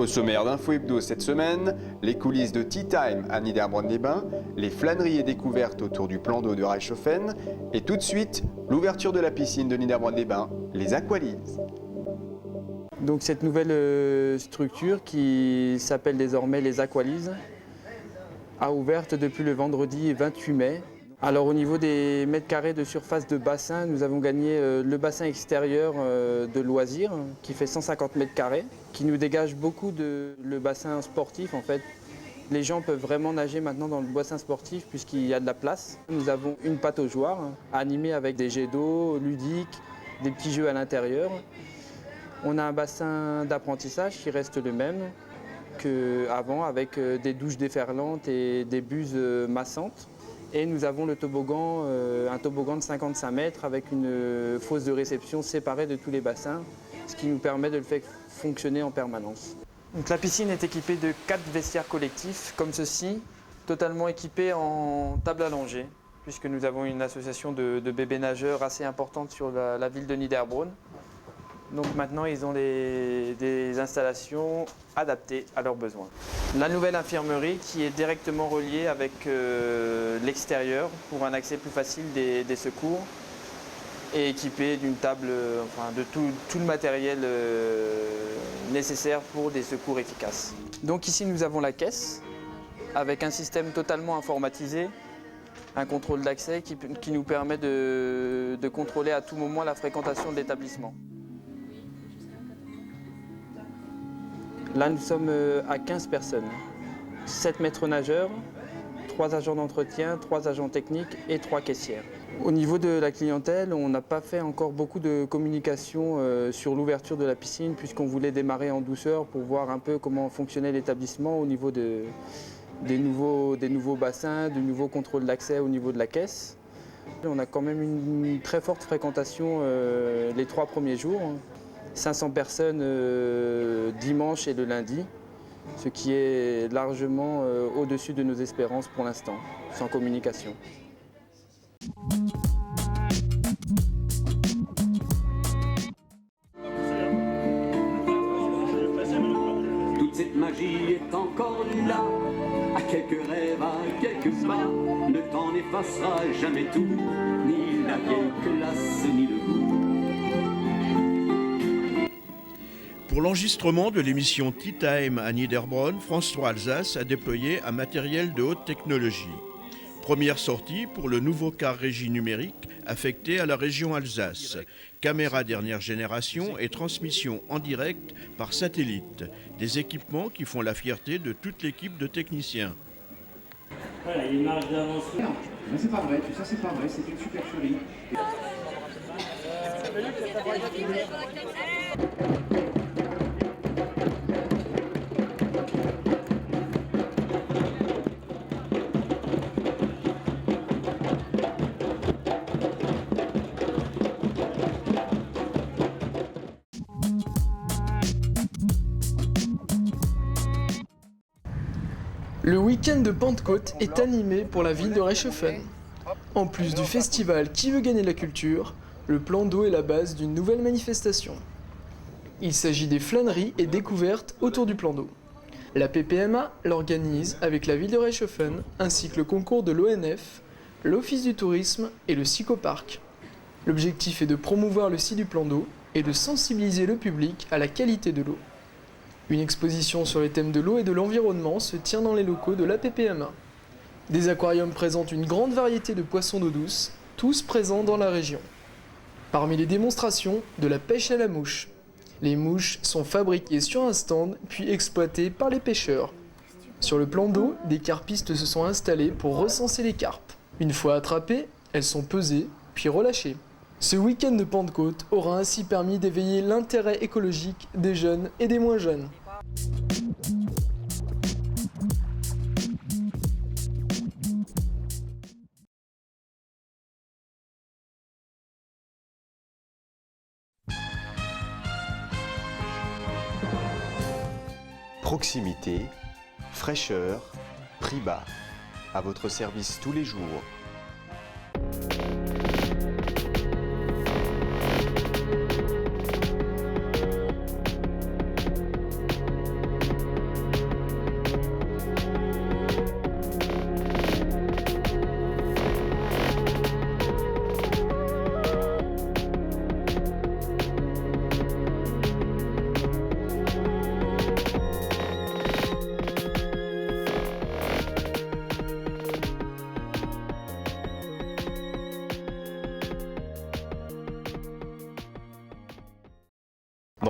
Au sommaire d'Info Hebdo cette semaine, les coulisses de Tea Time à Niederbronn-les-Bains, les flâneries et découvertes autour du plan d'eau de Reichshofen et tout de suite, l'ouverture de la piscine de Niederbronn-les-Bains, les Aqualises. Donc cette nouvelle structure qui s'appelle désormais les Aqualises a ouvert depuis le vendredi 28 mai. Alors au niveau des mètres carrés de surface de bassin, nous avons gagné le bassin extérieur de loisirs qui fait 150 mètres carrés, qui nous dégage beaucoup de le bassin sportif en fait. Les gens peuvent vraiment nager maintenant dans le bassin sportif puisqu'il y a de la place. Nous avons une pataugeoire animée avec des jets d'eau ludiques, des petits jeux à l'intérieur. On a un bassin d'apprentissage qui reste le même qu'avant avec des douches déferlantes et des buses massantes. Et nous avons le toboggan, un toboggan de 55 mètres avec une fosse de réception séparée de tous les bassins, ce qui nous permet de le faire fonctionner en permanence. Donc, la piscine est équipée de 4 vestiaires collectifs comme ceci, totalement équipés en table allongée, puisque nous avons une association de bébés nageurs assez importante sur la ville de Niederbronn. Donc maintenant, ils ont des installations adaptées à leurs besoins. La nouvelle infirmerie qui est directement reliée avec l'extérieur pour un accès plus facile des secours et équipée d'une table, de tout le matériel nécessaire pour des secours efficaces. Donc ici, nous avons la caisse avec un système totalement informatisé, un contrôle d'accès qui nous permet de contrôler à tout moment la fréquentation de l'établissement. Là, nous sommes à 15 personnes, 7 maîtres nageurs, 3 agents d'entretien, 3 agents techniques et 3 caissières. Au niveau de la clientèle, on n'a pas fait encore beaucoup de communication sur l'ouverture de la piscine puisqu'on voulait démarrer en douceur pour voir un peu comment fonctionnait l'établissement au niveau des nouveaux bassins, du nouveau contrôle d'accès au niveau de la caisse. On a quand même une très forte fréquentation les 3 premiers jours. 500 personnes dimanche et le lundi, ce qui est largement au-dessus de nos espérances pour l'instant, sans communication. Toute cette magie est encore là, à quelques rêves, à quelques pas. Le temps n'effacera jamais tout, ni la vieille classe, ni le goût. Pour l'enregistrement de l'émission Tea Time à Niederbronn, France 3 Alsace a déployé un matériel de haute technologie. Première sortie pour le nouveau car régie numérique affecté à la région Alsace. Caméra dernière génération et transmission en direct par satellite. Des équipements qui font la fierté de toute l'équipe de techniciens. Voilà, il y a une marge d'avance. Mais c'est pas vrai, tout ça c'est pas vrai, c'est une supercherie. Le week-end de Pentecôte est animé pour la ville de Reichshofen. En plus du festival Qui veut gagner la culture, le plan d'eau est la base d'une nouvelle manifestation. Il s'agit des flâneries et découvertes autour du plan d'eau. La PPMA l'organise avec la ville de Reichshofen ainsi que le concours de l'ONF, l'Office du tourisme et le Psychoparc. L'objectif est de promouvoir le site du plan d'eau et de sensibiliser le public à la qualité de l'eau. Une exposition sur les thèmes de l'eau et de l'environnement se tient dans les locaux de la PPMA. Des aquariums présentent une grande variété de poissons d'eau douce, tous présents dans la région. Parmi les démonstrations, de la pêche à la mouche. Les mouches sont fabriquées sur un stand puis exploitées par les pêcheurs. Sur le plan d'eau, des carpistes se sont installés pour recenser les carpes. Une fois attrapées, elles sont pesées puis relâchées. Ce week-end de Pentecôte aura ainsi permis d'éveiller l'intérêt écologique des jeunes et des moins jeunes. Proximité, fraîcheur, prix bas. À votre service tous les jours.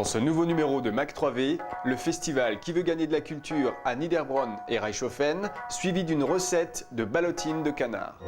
Dans ce nouveau numéro de Mac 3V, le festival Qui veut gagner de la culture à Niederbronn et Reichshofen, suivi d'une recette de ballotine de canard.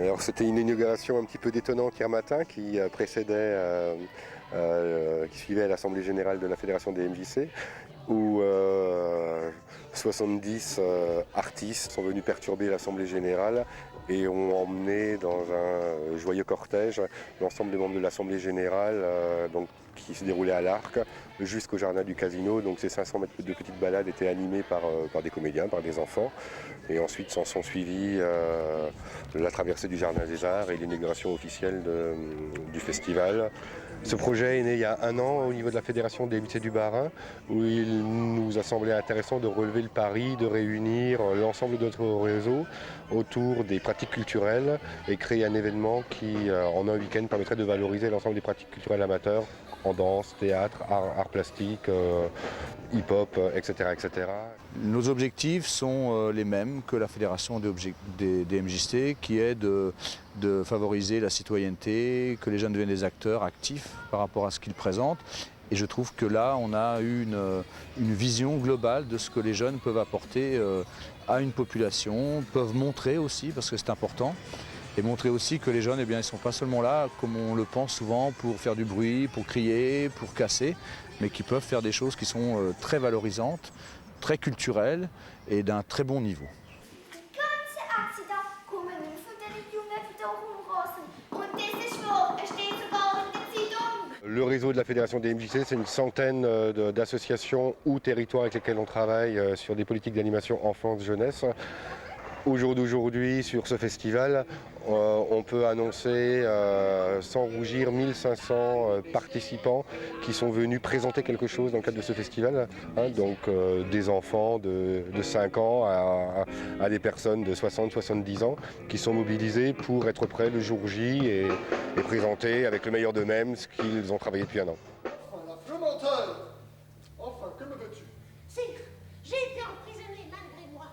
Alors c'était une inauguration un petit peu détonnante hier matin qui précédait, qui suivait l'Assemblée Générale de la Fédération des MJC où 70 artistes sont venus perturber l'Assemblée Générale et ont emmené dans un joyeux cortège l'ensemble des membres de l'Assemblée Générale qui se déroulait à l'Arc jusqu'au jardin du casino. Donc ces 500 mètres de petite balade étaient animés par des comédiens, par des enfants. Et ensuite s'en sont suivis la traversée du jardin des Arts et l'inauguration officielle du festival. Ce projet est né il y a 1 an au niveau de la Fédération des MJC du Bas-Rhin, où il nous a semblé intéressant de relever le pari, de réunir l'ensemble de notre réseau autour des pratiques culturelles et créer un événement qui, en un week-end, permettrait de valoriser l'ensemble des pratiques culturelles amateurs en danse, théâtre, art plastique, hip-hop, etc., etc. Nos objectifs sont les mêmes que la Fédération des MJC, qui est de favoriser la citoyenneté, que les jeunes deviennent des acteurs actifs par rapport à ce qu'ils présentent. Et je trouve que là, on a une vision globale de ce que les jeunes peuvent apporter à une population, peuvent montrer aussi, parce que c'est important. Et montrer aussi que les jeunes, eh bien, ils ne sont pas seulement là, comme on le pense souvent, pour faire du bruit, pour crier, pour casser, mais qui peuvent faire des choses qui sont très valorisantes, très culturelles et d'un très bon niveau. Le réseau de la Fédération des MJC, c'est une centaine d'associations ou territoires avec lesquels on travaille sur des politiques d'animation enfance-jeunesse. Au jour d'aujourd'hui, sur ce festival, on peut annoncer sans rougir 1500 participants qui sont venus présenter quelque chose dans le cadre de ce festival. Donc des enfants de 5 ans à des personnes de 60-70 ans qui sont mobilisés pour être prêts le jour J et présenter avec le meilleur d'eux-mêmes ce qu'ils ont travaillé depuis 1 an. Le menteur! Enfin, que me veux-tu? Sire, j'ai été emprisonné malgré moi,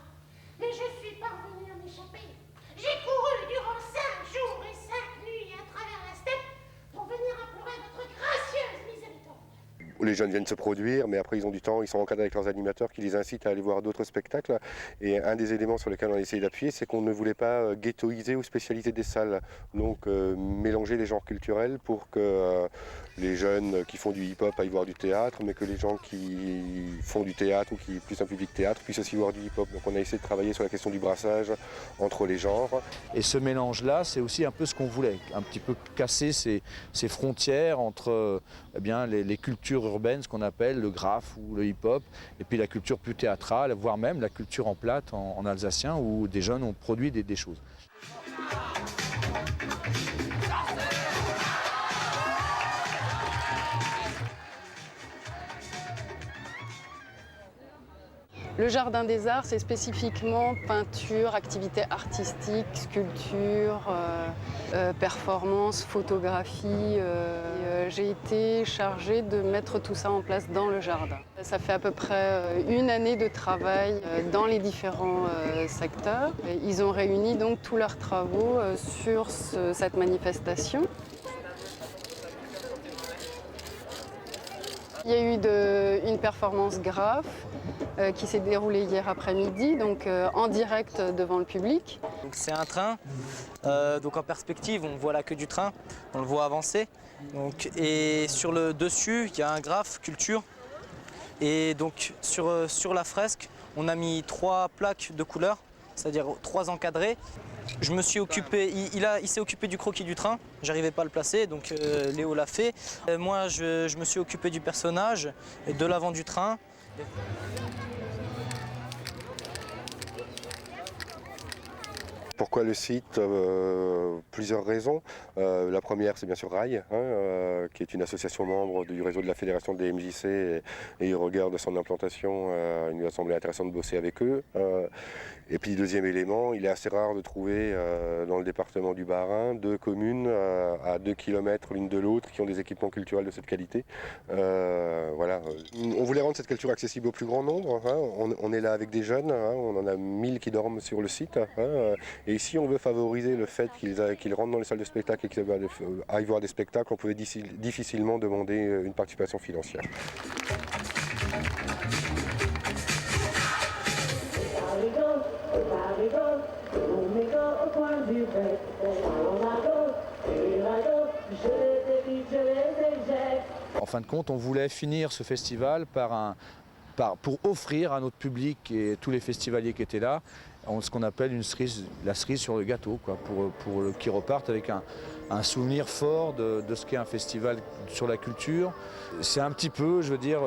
mais je suis parvenu à m'échapper. J'ai couru durant 5 jours et 5 nuits à travers la steppe pour venir implorer votre gracieuse miséricorde. Les jeunes viennent se produire, mais après ils ont du temps, ils sont encadrés avec leurs animateurs qui les incitent à aller voir d'autres spectacles. Et un des éléments sur lesquels on a essayé d'appuyer, c'est qu'on ne voulait pas ghettoiser ou spécialiser des salles. Donc mélanger les genres culturels pour que les jeunes qui font du hip-hop aillent voir du théâtre, mais que les gens qui font du théâtre ou qui est plus un public théâtre puissent aussi voir du hip-hop. Donc on a essayé de travailler sur la question du brassage entre les genres. Et ce mélange-là, c'est aussi un peu ce qu'on voulait, un petit peu casser ces frontières entre eh bien, les cultures urbaines, ce qu'on appelle le graphe ou le hip-hop, et puis la culture plus théâtrale, voire même la culture en plate, en alsacien, où des jeunes ont produit des choses. Le Jardin des Arts, c'est spécifiquement peinture, activités artistiques, sculpture, performance, photographie. J'ai été chargée de mettre tout ça en place dans le jardin. Ça fait à peu près 1 année de travail dans les différents secteurs. Ils ont réuni donc tous leurs travaux sur cette manifestation. Il y a eu une performance graphe qui s'est déroulée hier après-midi, donc en direct devant le public. C'est un train, donc en perspective, on voit la queue du train, on le voit avancer. Donc, et sur le dessus, il y a un graphe culture. Et donc sur la fresque, on a mis 3 plaques de couleurs, c'est-à-dire 3 encadrés. Je me suis occupé, il s'est occupé du croquis du train, j'arrivais pas à le placer, donc Léo l'a fait. Moi, je me suis occupé du personnage, de l'avant du train. Pourquoi le site? Plusieurs raisons. La première, c'est bien sûr Rail, qui est une association membre du réseau de la Fédération des MJC et au regard de son implantation, il nous a semblé intéressant de bosser avec eux. Et puis deuxième élément, il est assez rare de trouver dans le département du Bas-Rhin 2 communes à 2 km l'une de l'autre qui ont des équipements culturels de cette qualité. Voilà. On voulait rendre cette culture accessible au plus grand nombre. Hein. On est là avec des jeunes, hein. On en a 1000 qui dorment sur le site. Hein. Et ici, on veut favoriser le fait qu'ils rentrent dans les salles de spectacle et qu'ils aillent voir des spectacles. On pouvait difficilement demander une participation financière. En fin de compte, on voulait finir ce festival pour offrir à notre public et tous les festivaliers qui étaient là ce qu'on appelle la cerise sur le gâteau, quoi, qui repartent avec un souvenir fort de ce qu'est un festival sur la culture. C'est un petit peu, je veux dire,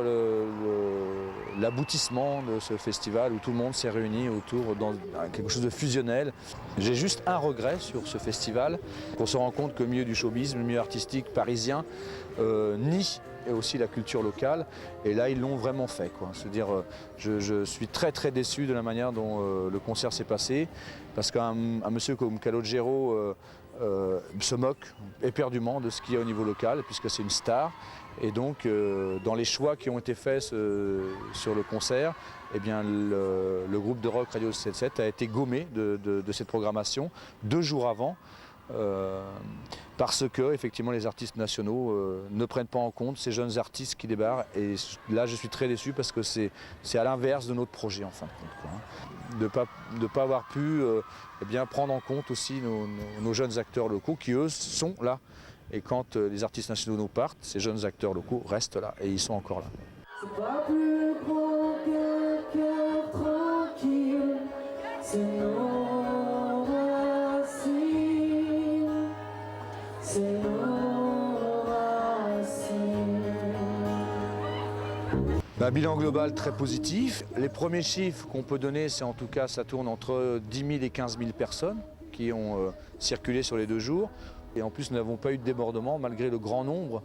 l'aboutissement de ce festival où tout le monde s'est réuni autour dans quelque chose de fusionnel. J'ai juste un regret sur ce festival. On se rend compte que le milieu du showbiz, le milieu artistique parisien, nie aussi la culture locale, et là ils l'ont vraiment fait, quoi. C'est-à-dire, je suis très très déçu de la manière dont le concert s'est passé, parce qu'un monsieur comme Calogero se moque éperdument de ce qu'il y a au niveau local, puisque c'est une star, et donc dans les choix qui ont été faits sur le concert, eh bien, le groupe de rock Radio 77 a été gommé de cette programmation 2 jours avant, parce que effectivement les artistes nationaux ne prennent pas en compte ces jeunes artistes qui débarquent, et là je suis très déçu parce que c'est à l'inverse de notre projet en fin de compte, quoi, hein. De pas avoir pu eh bien, prendre en compte aussi nos jeunes acteurs locaux qui eux sont là, et quand les artistes nationaux partent, ces jeunes acteurs locaux restent là et ils sont encore là. C'est pas plus grand qu'un cœur tranquille, c'est nos racines, c'est nos racines. Un bilan global très positif. Les premiers chiffres qu'on peut donner, c'est en tout cas, ça tourne entre 10 000 et 15 000 personnes qui ont circulé sur les 2 jours. Et en plus, nous n'avons pas eu de débordement malgré le grand nombre.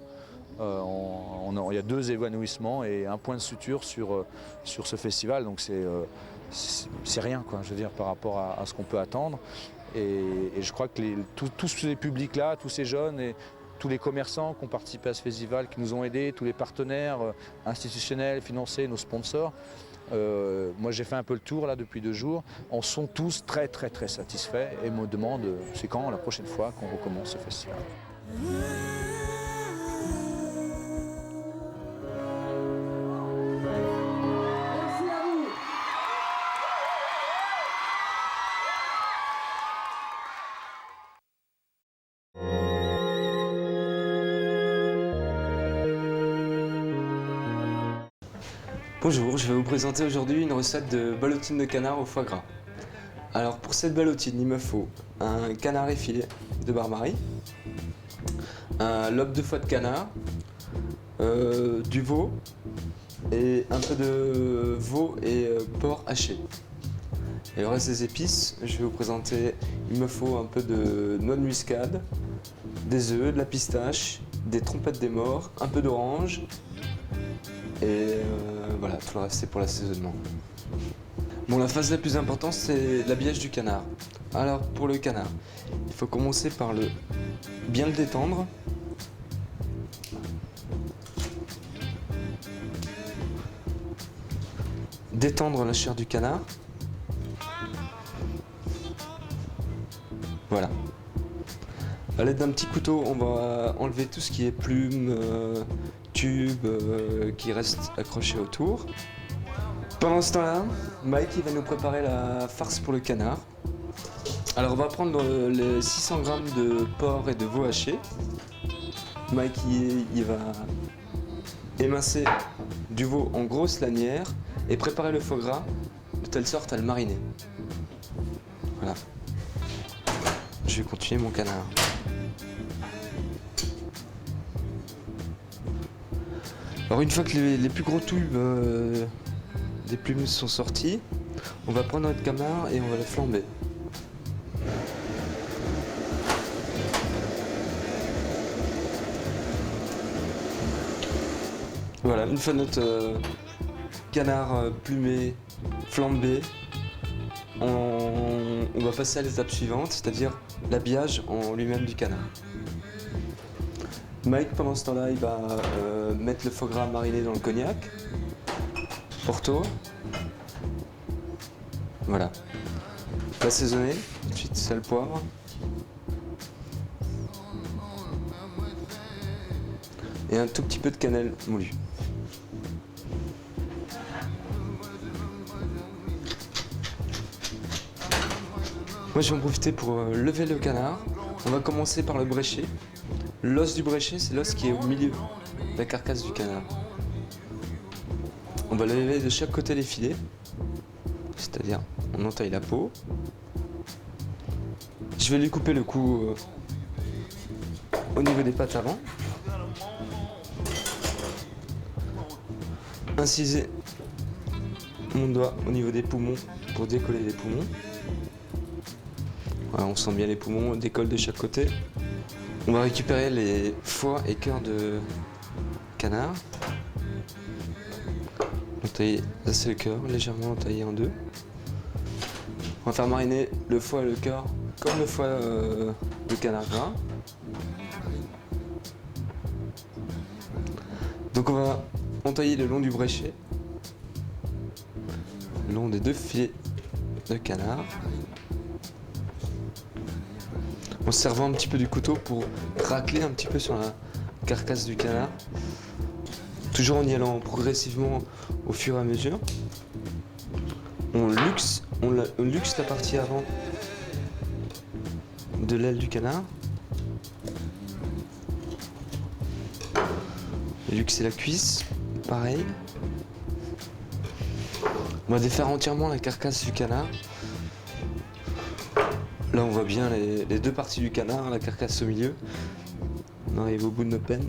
Il y a 2 évanouissements et un point de suture sur ce festival, donc c'est rien, quoi, je veux dire, par rapport à ce qu'on peut attendre. Et je crois que tous ces publics-là, tous ces jeunes et tous les commerçants qui ont participé à ce festival, qui nous ont aidés, tous les partenaires institutionnels, financiers, nos sponsors, moi j'ai fait un peu le tour là depuis 2 jours, en sont tous très très très satisfaits et me demandent c'est quand la prochaine fois qu'on recommence ce festival. Bonjour, je vais vous présenter aujourd'hui une recette de ballotine de canard au foie gras. Alors pour cette ballotine, il me faut un canard effilé de Barbarie, un lobe de foie de canard, du veau et un peu de veau et porc haché. Et le reste des épices, je vais vous présenter, il me faut un peu de noix de muscade, des œufs, de la pistache, des trompettes des morts, un peu d'orange. Et voilà, tout le reste c'est pour l'assaisonnement. Bon, la phase la plus importante c'est l'habillage du canard. Alors pour le canard, il faut commencer par bien le détendre. Détendre la chair du canard. Voilà. À l'aide d'un petit couteau, on va enlever tout ce qui est plumes, tubes qui restent accrochés autour. Pendant ce temps-là, Mike il va nous préparer la farce pour le canard. Alors on va prendre les 600 g de porc et de veau haché. Mike il va émincer du veau en grosses lanières et préparer le foie gras de telle sorte à le mariner. Voilà. Je vais continuer mon canard. Alors une fois que les plus gros tubes des plumes sont sortis, on va prendre notre canard et on va le flamber. Voilà, une fois notre canard plumé, flambé, on va passer à l'étape suivante, c'est-à-dire l'habillage en lui-même du canard. Mike, pendant ce temps-là, il va mettre le foie gras mariné dans le cognac, Porto. Voilà. Assaisonner, ensuite sel, poivre. Et un tout petit peu de cannelle moulue. Moi je vais en profiter pour lever le canard. On va commencer par le bréchet. L'os du bréchet, c'est l'os qui est au milieu de la carcasse du canard. On va lever de chaque côté les filets, c'est-à-dire on entaille la peau. Je vais lui couper le cou au niveau des pattes avant. Inciser mon doigt au niveau des poumons pour décoller les poumons. Voilà, on sent bien les poumons, on décolle de chaque côté. On va récupérer les foies et cœurs de canard. Entailler, ça c'est le cœur, légèrement entaillé en deux. On va faire mariner le foie et le cœur comme le foie de canard gras. Donc on va entailler le long du bréchet, le long des deux filets de canard, en se servant un petit peu du couteau pour racler un petit peu sur la carcasse du canard, toujours en y allant progressivement au fur et à mesure. On luxe la partie avant de l'aile du canard. Luxer la cuisse, pareil. On va défaire entièrement la carcasse du canard. Là on voit bien les deux parties du canard, la carcasse au milieu. On arrive au bout de nos peines.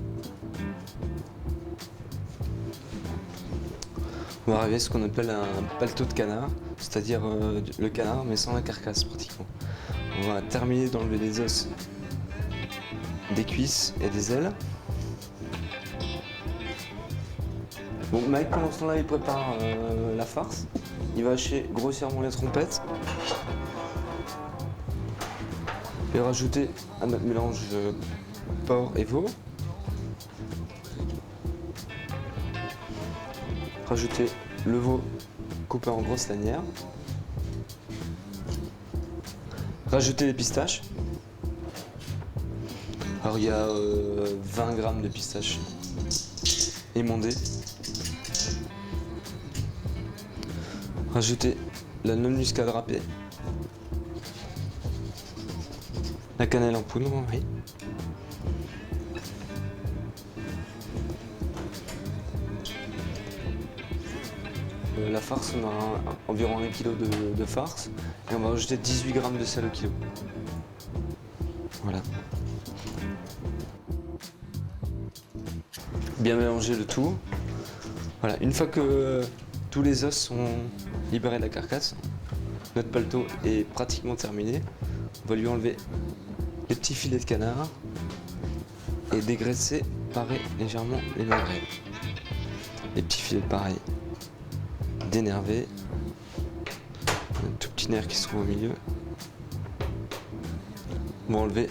On va arriver à ce qu'on appelle un paletot de canard, c'est-à-dire le canard mais sans la carcasse pratiquement. On va terminer d'enlever les os des cuisses et des ailes. Bon, Mike pendant ce temps-là il prépare la farce. Il va hacher grossièrement les trompettes. Et rajouter à notre mélange porc et veau. Rajouter le veau coupé en grosses lanières. Rajouter les pistaches. Alors il y a 20 grammes de pistaches émondées. Rajouter la noix-muscade râpée. La cannelle en poudre, oui. La farce, on a environ 1 kg de farce et on va rajouter 18 grammes de sel au kilo. Voilà. Bien mélanger le tout. Voilà, une fois que tous les os sont libérés de la carcasse, notre paletot est pratiquement terminé. On va lui enlever les petits filets de canard et dégraisser pareil légèrement les magrets. Les petits filets pareil dénervés. Un tout petit nerf qui se trouve au milieu. On va enlever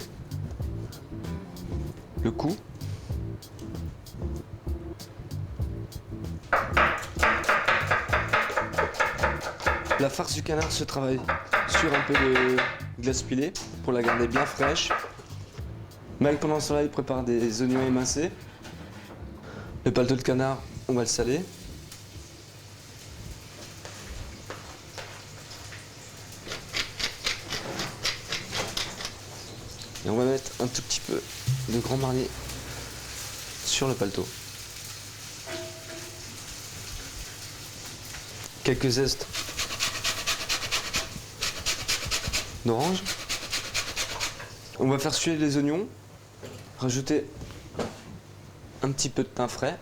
le cou. La farce du canard se travaille sur un peu de glace pilée pour la garder bien fraîche. Mike pendant ce temps-là il prépare des oignons émincés. Le paletot de canard, on va le saler. Et on va mettre un tout petit peu de grand marnier sur le paletot. Quelques zestes d'orange. On va faire suer les oignons, rajouter un petit peu de thym frais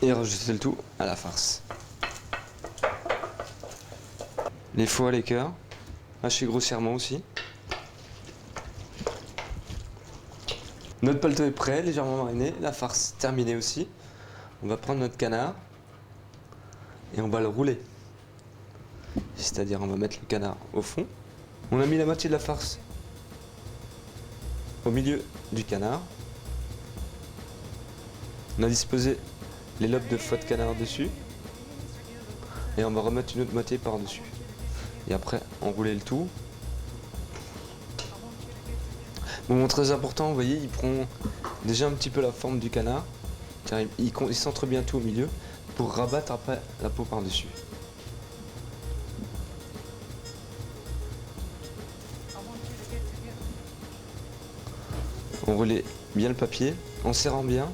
et rajouter le tout à la farce. Les foies, les cœurs, hachés grossièrement aussi. Notre paletot est prêt, légèrement mariné, la farce terminée aussi. On va prendre notre canard et on va le rouler. C'est-à-dire on va mettre le canard au fond. On a mis la moitié de la farce au milieu du canard. On a disposé les lobes de foie de canard dessus. Et on va remettre une autre moitié par-dessus. Et après, enrouler le tout. Bon, très important, vous voyez, il prend déjà un petit peu la forme du canard. Car il centre bien tout au milieu pour rabattre après la peau par-dessus. On relaie bien le papier en serrant bien,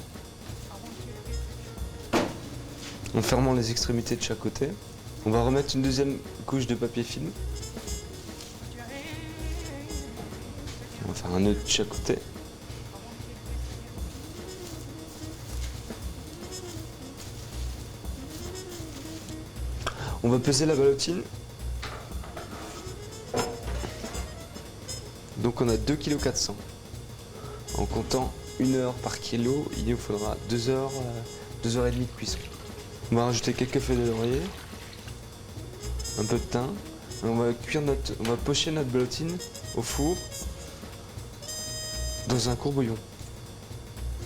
en fermant les extrémités de chaque côté. On va remettre une deuxième couche de papier film. On va faire un nœud de chaque côté. On va peser la ballotine. Donc on a 2,4 kg. En comptant 1 heure par kilo, il nous faudra 2 heures et demie de cuisson. On va rajouter quelques feuilles de laurier, un peu de thym. On va pocher notre ballotine au four dans un courbouillon.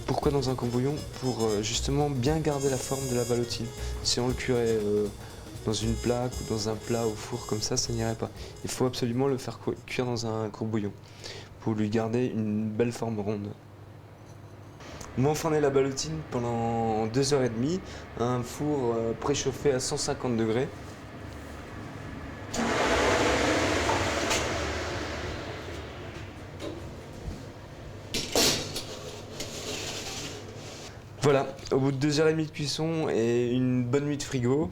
Pourquoi dans un courbouillon? Pour justement bien garder la forme de la ballotine. Si on le cuirait dans une plaque ou dans un plat au four comme ça n'irait pas. Il faut absolument le faire cuire dans un courbouillon pour lui garder une belle forme ronde. On va enfourner la ballotine pendant 2 heures et demie à un four préchauffé à 150 degrés. Voilà, au bout de 2 heures et demie de cuisson et une bonne nuit de frigo,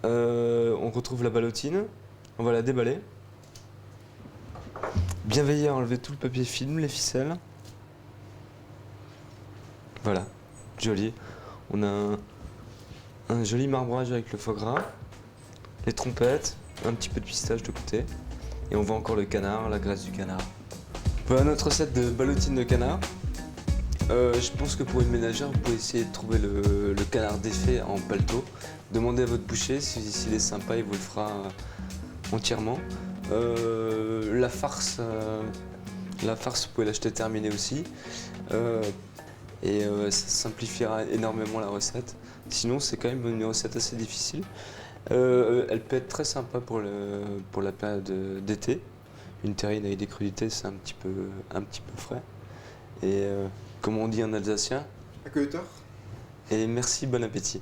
on retrouve la ballotine, on va la déballer. Bien veiller à enlever tout le papier film, les ficelles. Voilà, joli. On a un joli marbrage avec le foie gras, les trompettes, un petit peu de pistache de côté. Et on voit encore le canard, la graisse du canard. Voilà notre recette de ballotine de canard. Je pense que pour une ménagère, vous pouvez essayer de trouver le canard défait en paletot. Demandez à votre boucher s'il est sympa, il vous le fera entièrement. La farce, vous pouvez l'acheter terminée aussi. Ça simplifiera énormément la recette. Sinon, c'est quand même une recette assez difficile. Elle peut être très sympa pour la période d'été. Une terrine avec des crudités, c'est un petit peu frais. Et comme on dit en alsacien, à que tort. Et merci, bon appétit.